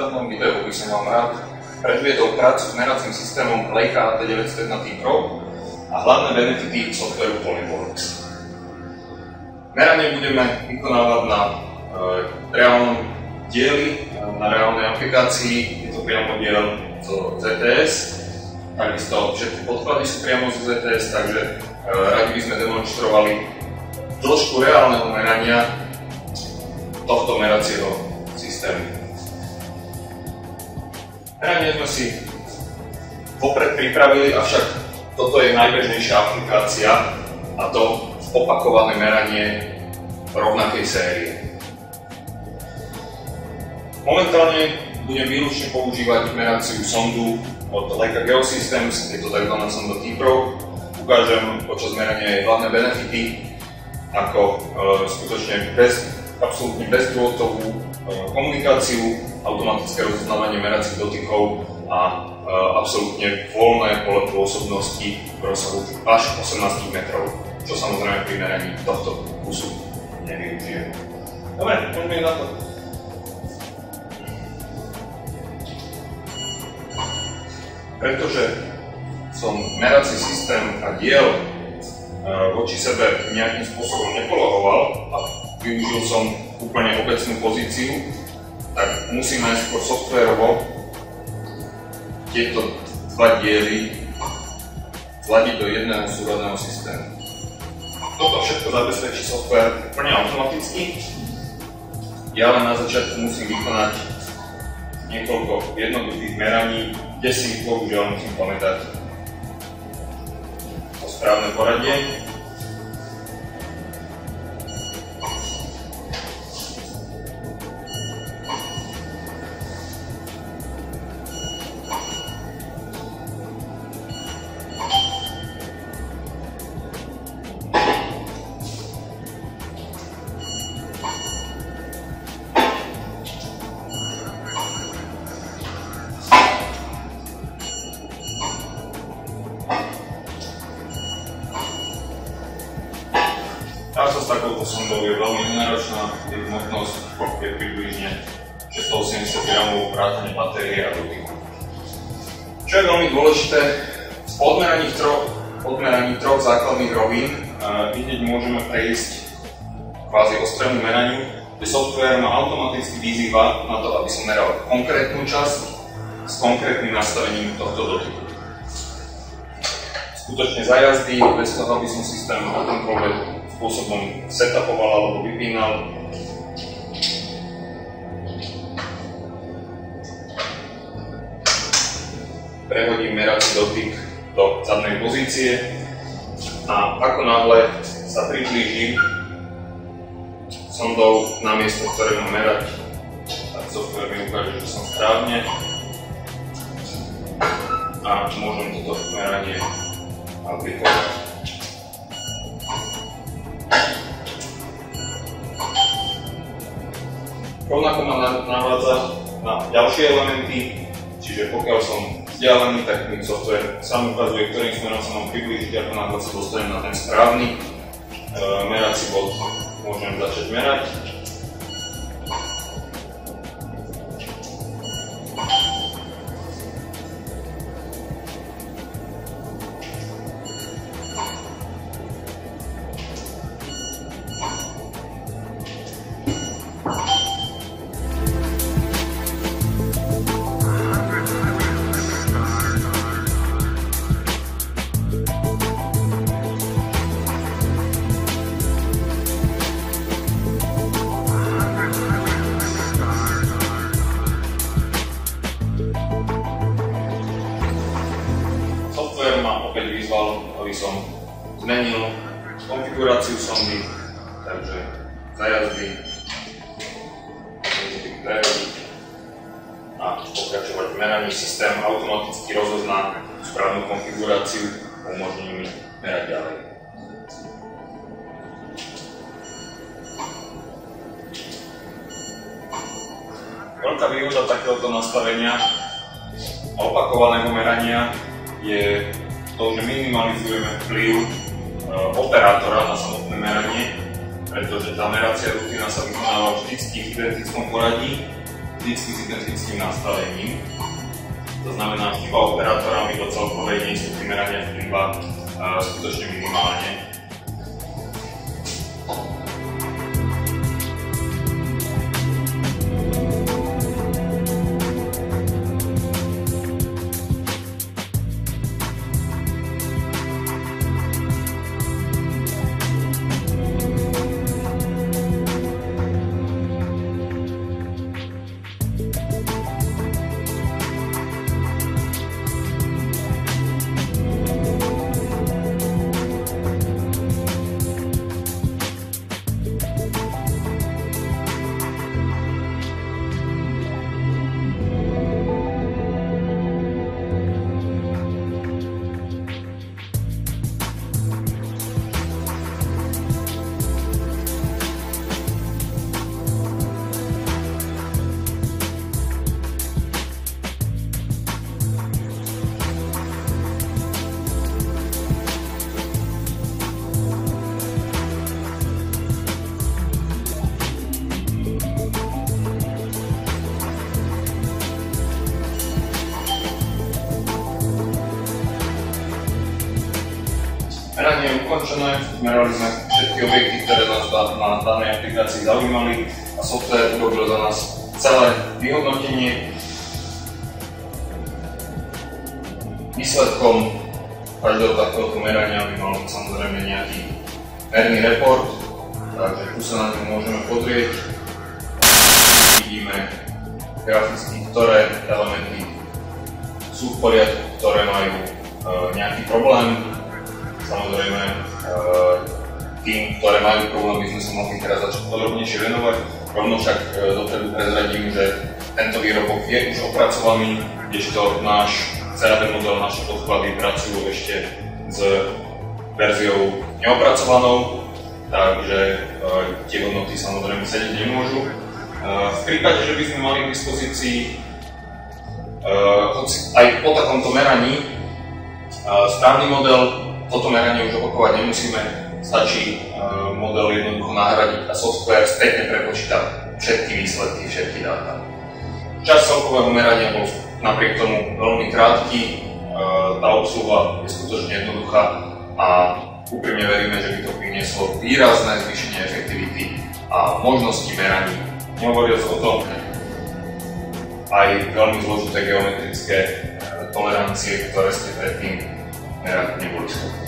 uvednom videu by som vám rád predviedol prácu s meracím systémom Leica AT901 T-Pro a hlavné benefity softvéru Polyworks. Meranie budeme vykonávať na reálnom dieli, na reálnej aplikácii. Je to priamo diel zo ZTS, takisto všetky podklady sú priamo zo ZTS, takže radi by sme demonštrovali dĺžku reálneho merania tohto meracieho systému. Meranie sme si vopred pripravili, avšak toto je najbežnejšia aplikácia, a to opakované meranie rovnakej série. Momentálne budem výlučne používať meraciu sondu od Leica Geosystems, je to tzv. Sonda T-Pro. Ukážem počas merania jej hlavné benefity, ako skutočne absolútne bezdrôtovú komunikáciu, automatické rozoznávanie meracích dotykov a absolútne voľné pole pôsobnosti v rozsahu až 18 metrov, čo samozrejme pri meraní tohto kusu nevyužijem. Dobre, poďme na to. Pretože som merací systém a diel voči sebe nejakým spôsobom nepolohoval a využil som úplne obecnú pozíciu, tak musím najskôr softvérovo tieto dva diely zladiť do jedného súrodného systému. Toto všetko zabezpečí softvér úplne automaticky. Ja len na začiatku musím vykonať niekoľko jednoduchých meraní, kde si bohužiaľ musím pamätať to správne poradie. Práca s takouto sondou je veľmi náročná, jej hmotnosť je približne 680 gramov vrátane batérie a dotyku. Čo je veľmi dôležité, v odmeraní troch základných rovín hneď môžeme prejsť kvázi ostrému meraniu, kde software ma automaticky vyzýva na to, aby som meral konkrétnu časť s konkrétnym nastavením tohto dotyku. Skutočne za jazdy, bez toho, aby som systém akýmkoľvek spôsobom setupoval alebo vypínal. Prehodím merací dotyk do zadnej pozície a ako náhle sa priblížim sondou na miesto, ktoré mám merať, tak software mi ukáže, že som správne a môžem toto meranie aplikovať. Rovnako ma navádza na ďalšie elementy, čiže pokiaľ som vzdialený, tak mi software sám ukazuje, ktorým smerom sa mám priblížiť, ako náhle sa dostanem na ten správny merací bod, môžem začať merať. Opäť vyzval, aby som zmenil konfiguráciu sondy, takže za jazdy môžete prerodiť a pokračovať v meraní. Systém automaticky rozozná správnu konfiguráciu a umožní mi merať ďalej. Veľká výhoda takéhoto nastavenia a opakovaného merania je to, že minimalizujeme vplyv operátora na samotné meranie, pretože tá meracia rutina sa vykonáva vždy v identickom poradí vždycky syntetickým nastavením. To znamená, chyba operátora mi do celkovej neistoty merania vplyva skutočne minimálne. Meranie je ukončené, merali sme všetky objekty, ktoré nás na danej aplikácii zaujímali a software urobil za nás celé vyhodnotenie. Výsledkom každého takéhoto merania by mal byť samozrejme nejaký merný report, takže tu sa na ňu môžeme pozrieť. Vidíme graficky, ktoré elementy sú v poriadku, ktoré majú nejaký problém. Samozrejme, tým, ktoré majú problém, by sme sa mohli teraz začať podrobnejšie venovať. Rovno však dopredu prezradím, že tento výrobok je už opracovaný, kdežto náš CAD model, naše podklady pracujú ešte s verziou neopracovanou, takže tie hodnoty samozrejme sedieť nemôžu. V prípade, že by sme mali k dispozícii aj po takomto meraní správny model, toto meranie už opakovať nemusíme, stačí model jednoducho nahradiť a software spätne prepočíta všetky výsledky, všetky dáta. Čas celkového merania bol napriek tomu veľmi krátky, tá obsluha je skutočne jednoduchá a úprimne veríme, že by to prinieslo výrazné zvýšenie efektivity a možnosti meraní. Nehovoriac o tom, aj veľmi zložité geometrické tolerancie, ktoré ste predtým merať neboli schopní.